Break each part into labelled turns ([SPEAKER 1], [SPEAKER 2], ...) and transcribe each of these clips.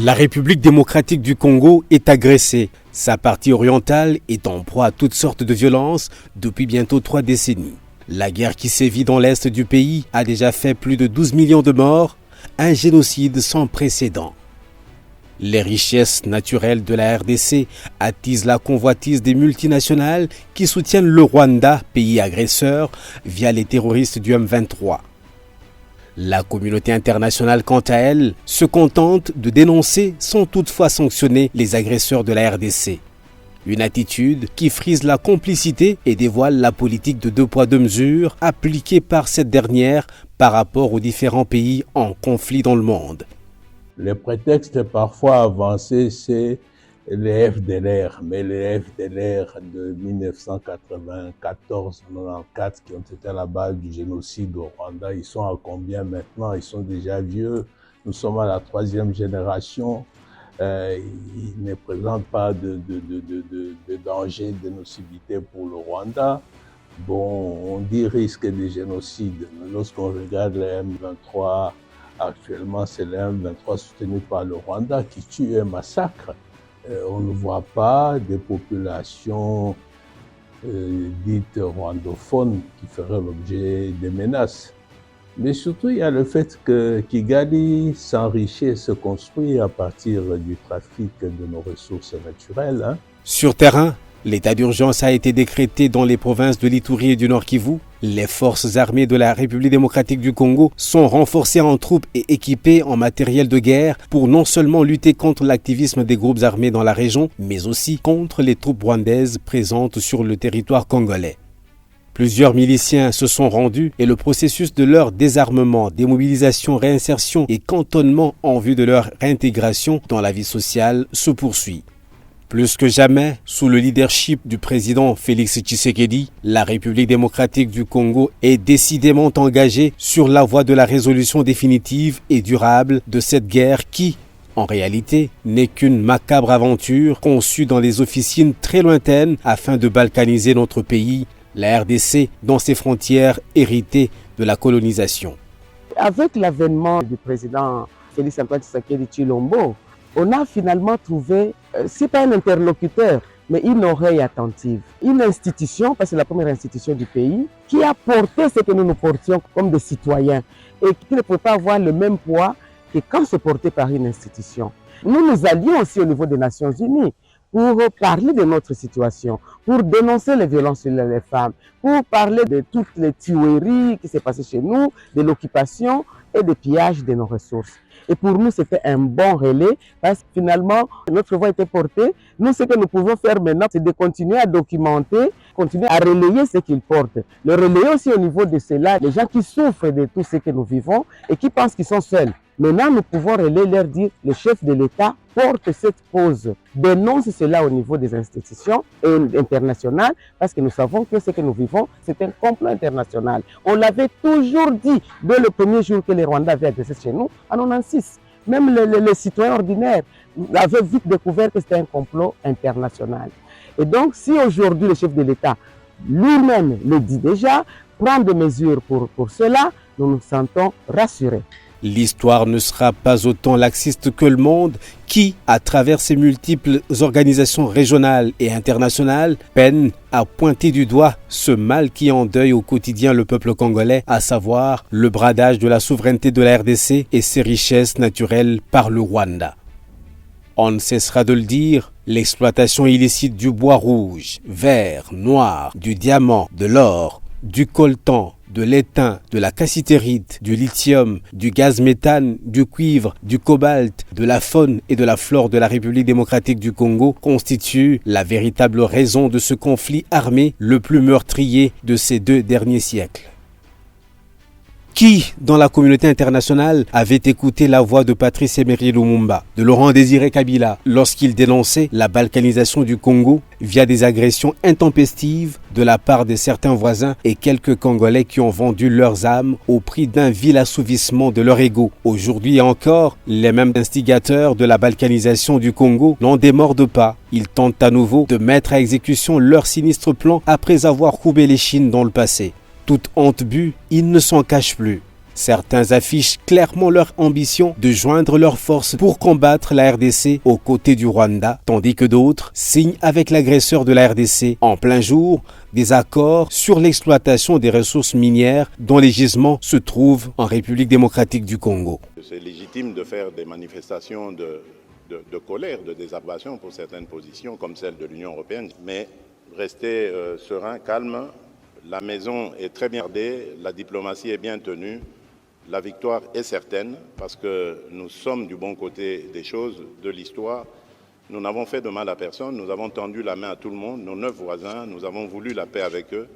[SPEAKER 1] La République démocratique du Congo est agressée. Sa partie orientale est en proie à toutes sortes de violences depuis bientôt 3 décennies. La guerre qui sévit dans l'est du pays a déjà fait plus de 12 millions de morts, un génocide sans précédent. Les richesses naturelles de la RDC attisent la convoitise des multinationales qui soutiennent le Rwanda, pays agresseur, via les terroristes du M23. La communauté internationale, quant à elle, se contente de dénoncer sans toutefois sanctionner les agresseurs de la RDC. Une attitude qui frise la complicité et dévoile la politique de 2 poids 2 mesures appliquée par cette dernière par rapport aux différents pays en conflit dans le monde.
[SPEAKER 2] Le prétexte parfois avancé, c'est les FDLR, mais les FDLR de 1994-94 qui ont été à la base du génocide au Rwanda, ils sont à combien maintenant? Ils sont déjà vieux. Nous sommes à la 3e génération. Ils ne présentent pas de danger, de nocivité pour le Rwanda. Bon, on dit risque de génocide. Lorsqu'on regarde les M23, actuellement c'est les M23 soutenus par le Rwanda qui tue et massacre. On ne voit pas des populations dites rwandophones qui feraient l'objet de menaces. Mais surtout, il y a le fait que Kigali s'enrichit et se construit à partir du trafic de nos ressources naturelles.
[SPEAKER 1] Sur terrain, l'état d'urgence a été décrété dans les provinces de l'Ituri et du Nord Kivu. Les forces armées de la République démocratique du Congo sont renforcées en troupes et équipées en matériel de guerre pour non seulement lutter contre l'activisme des groupes armés dans la région, mais aussi contre les troupes rwandaises présentes sur le territoire congolais. Plusieurs miliciens se sont rendus et le processus de leur désarmement, démobilisation, réinsertion et cantonnement en vue de leur réintégration dans la vie sociale se poursuit. Plus que jamais, sous le leadership du président Félix Tshisekedi, la République démocratique du Congo est décidément engagée sur la voie de la résolution définitive et durable de cette guerre qui, en réalité, n'est qu'une macabre aventure conçue dans des officines très lointaines afin de balkaniser notre pays, la RDC, dans ses frontières héritées de la colonisation.
[SPEAKER 3] Avec l'avènement du président Félix Antoine Tshisekedi Tshilombo, on a finalement trouvé, c'est pas un interlocuteur, mais une oreille attentive. Une institution, parce que c'est la première institution du pays, qui a porté ce que nous nous portions comme des citoyens et qui ne peut pas avoir le même poids que quand c'est porté par une institution. Nous nous allions aussi au niveau des Nations Unies pour parler de notre situation, pour dénoncer les violences sur les femmes, pour parler de toutes les tueries qui s'est passées chez nous, de l'occupation et des pillages de nos ressources. Et pour nous, c'était un bon relais parce que finalement, notre voix était portée. Nous, ce que nous pouvons faire maintenant, c'est de continuer à documenter, continuer à relayer ce qu'ils portent. Le relayer aussi au niveau de cela, les gens qui souffrent de tout ce que nous vivons et qui pensent qu'ils sont seuls. Maintenant, nous pouvons relayer, leur dire, le chef de l'État porte cette cause, dénonce cela au niveau des institutions internationales, parce que nous savons que ce que nous vivons, c'est un complot international. On l'avait toujours dit dès le premier jour que les Rwandais avaient agressé chez nous, en 1996. Même les citoyens ordinaires avaient vite découvert que c'était un complot international. Et donc, si aujourd'hui le chef de l'État lui-même le dit déjà, prend des mesures pour cela, nous nous sentons rassurés.
[SPEAKER 1] L'histoire ne sera pas autant laxiste que le monde qui, à travers ses multiples organisations régionales et internationales, peine à pointer du doigt ce mal qui endeuille au quotidien le peuple congolais, à savoir le bradage de la souveraineté de la RDC et ses richesses naturelles par le Rwanda. On ne cessera de le dire, l'exploitation illicite du bois rouge, vert, noir, du diamant, de l'or, du coltan, de l'étain, de la cassitérite, du lithium, du gaz méthane, du cuivre, du cobalt, de la faune et de la flore de la République démocratique du Congo constitue la véritable raison de ce conflit armé le plus meurtrier de ces 2 derniers siècles. Qui, dans la communauté internationale, avait écouté la voix de Patrice Emery Lumumba, de Laurent Désiré Kabila, lorsqu'il dénonçait la balkanisation du Congo via des agressions intempestives de la part de certains voisins et quelques Congolais qui ont vendu leurs âmes au prix d'un vil assouvissement de leur ego. Aujourd'hui encore, les mêmes instigateurs de la balkanisation du Congo n'en démordent pas. Ils tentent à nouveau de mettre à exécution leur sinistre plan après avoir courbé les chines dans le passé. Toute honte bue, ils ne s'en cachent plus. Certains affichent clairement leur ambition de joindre leurs forces pour combattre la RDC aux côtés du Rwanda, tandis que d'autres signent avec l'agresseur de la RDC en plein jour des accords sur l'exploitation des ressources minières dont les gisements se trouvent en République démocratique du Congo.
[SPEAKER 4] C'est légitime de faire des manifestations de colère, de désapprobation pour certaines positions comme celle de l'Union européenne, mais restez serein, calme. La maison est très bien gardée, la diplomatie est bien tenue. La victoire est certaine parce que nous sommes du bon côté des choses, de l'histoire. Nous n'avons fait de mal à personne, nous avons tendu la main à tout le monde, nos 9 voisins, nous avons voulu la paix avec eux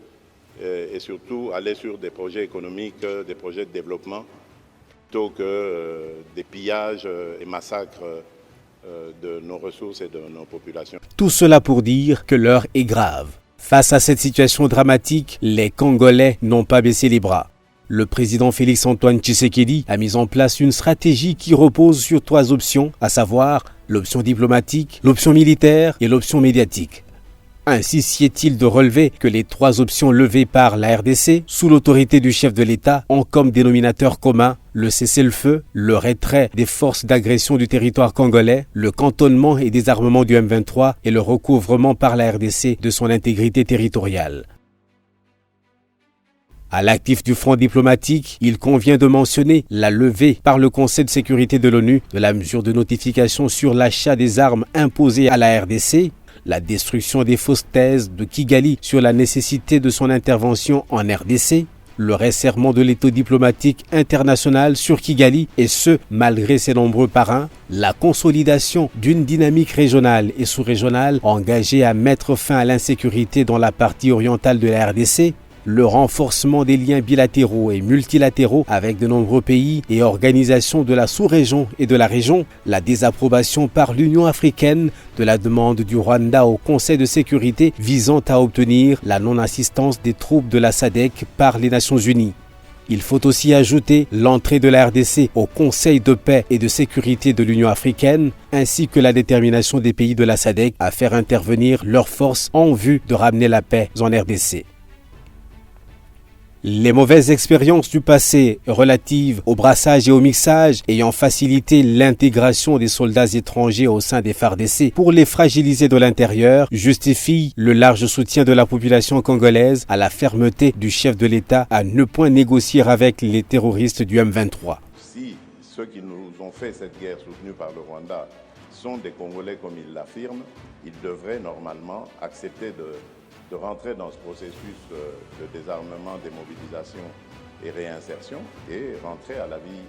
[SPEAKER 4] et surtout aller sur des projets économiques, des projets de développement, plutôt que des pillages et massacres de nos ressources et de nos populations.
[SPEAKER 1] Tout cela pour dire que l'heure est grave. Face à cette situation dramatique, les Congolais n'ont pas baissé les bras. Le président Félix-Antoine Tshisekedi a mis en place une stratégie qui repose sur 3 options, à savoir l'option diplomatique, l'option militaire et l'option médiatique. Ainsi sied-il de relever que les 3 options levées par la RDC, sous l'autorité du chef de l'État, ont comme dénominateur commun le cessez-le-feu, le retrait des forces d'agression du territoire congolais, le cantonnement et désarmement du M23 et le recouvrement par la RDC de son intégrité territoriale. À l'actif du front diplomatique, il convient de mentionner la levée par le Conseil de sécurité de l'ONU de la mesure de notification sur l'achat des armes imposées à la RDC, la destruction des fausses thèses de Kigali sur la nécessité de son intervention en RDC, le resserrement de l'étau diplomatique international sur Kigali et ce, malgré ses nombreux parrains, la consolidation d'une dynamique régionale et sous-régionale engagée à mettre fin à l'insécurité dans la partie orientale de la RDC, le renforcement des liens bilatéraux et multilatéraux avec de nombreux pays et organisations de la sous-région et de la région, la désapprobation par l'Union africaine de la demande du Rwanda au Conseil de sécurité visant à obtenir la non-assistance des troupes de la SADC par les Nations Unies. Il faut aussi ajouter l'entrée de la RDC au Conseil de paix et de sécurité de l'Union africaine, ainsi que la détermination des pays de la SADC à faire intervenir leurs forces en vue de ramener la paix en RDC. Les mauvaises expériences du passé relatives au brassage et au mixage ayant facilité l'intégration des soldats étrangers au sein des FARDC pour les fragiliser de l'intérieur justifient le large soutien de la population congolaise à la fermeté du chef de l'État à ne point négocier avec les terroristes du M23.
[SPEAKER 4] Si ceux qui nous ont fait cette guerre soutenue par le Rwanda sont des Congolais comme ils l'affirment, ils devraient normalement accepter de rentrer dans ce processus de désarmement, démobilisation et réinsertion et rentrer à la vie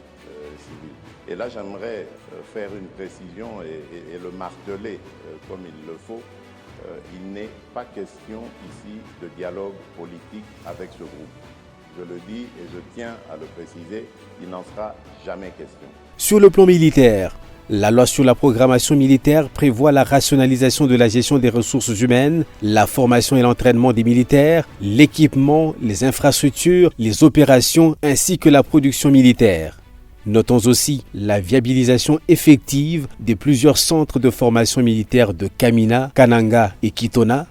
[SPEAKER 4] civile. Et là, j'aimerais faire une précision et le marteler comme il le faut. Il n'est pas question ici de dialogue politique avec ce groupe. Je le dis et je tiens à le préciser, il n'en sera jamais question.
[SPEAKER 1] Sur le plan militaire, la loi sur la programmation militaire prévoit la rationalisation de la gestion des ressources humaines, la formation et l'entraînement des militaires, l'équipement, les infrastructures, les opérations ainsi que la production militaire. Notons aussi la viabilisation effective des plusieurs centres de formation militaire de Kamina, Kananga et Kitona.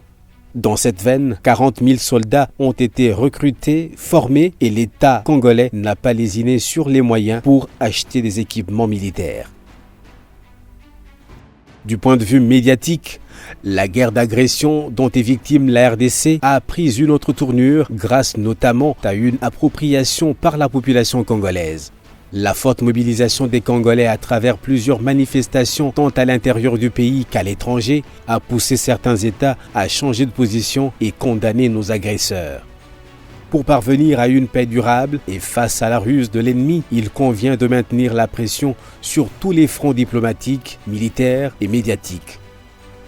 [SPEAKER 1] Dans cette veine, 40 000 soldats ont été recrutés, formés et l'État congolais n'a pas lésiné sur les moyens pour acheter des équipements militaires. Du point de vue médiatique, la guerre d'agression dont est victime la RDC a pris une autre tournure grâce notamment à une appropriation par la population congolaise. La forte mobilisation des Congolais à travers plusieurs manifestations tant à l'intérieur du pays qu'à l'étranger a poussé certains États à changer de position et condamner nos agresseurs. Pour parvenir à une paix durable et face à la ruse de l'ennemi, il convient de maintenir la pression sur tous les fronts diplomatiques, militaires et médiatiques.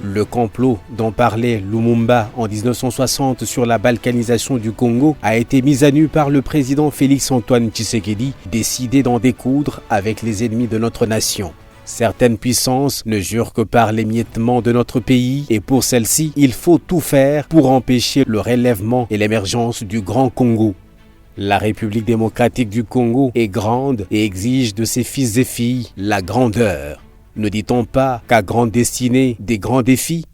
[SPEAKER 1] Le complot dont parlait Lumumba en 1960 sur la balkanisation du Congo a été mis à nu par le président Félix-Antoine Tshisekedi, décidé d'en découdre avec les ennemis de notre nation. Certaines puissances ne jurent que par l'émiettement de notre pays et pour celles-ci, il faut tout faire pour empêcher le relèvement et l'émergence du Grand Congo. La République démocratique du Congo est grande et exige de ses fils et filles la grandeur. Ne dit-on pas qu'à grande destinée des grands défis?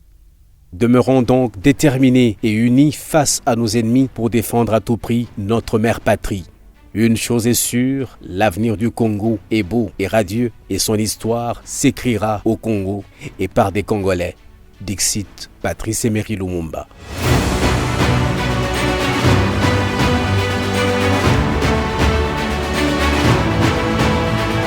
[SPEAKER 1] Demeurons donc déterminés et unis face à nos ennemis pour défendre à tout prix notre mère patrie. Une chose est sûre, l'avenir du Congo est beau et radieux et son histoire s'écrira au Congo et par des Congolais. Dixit Patrice Emery Lumumba.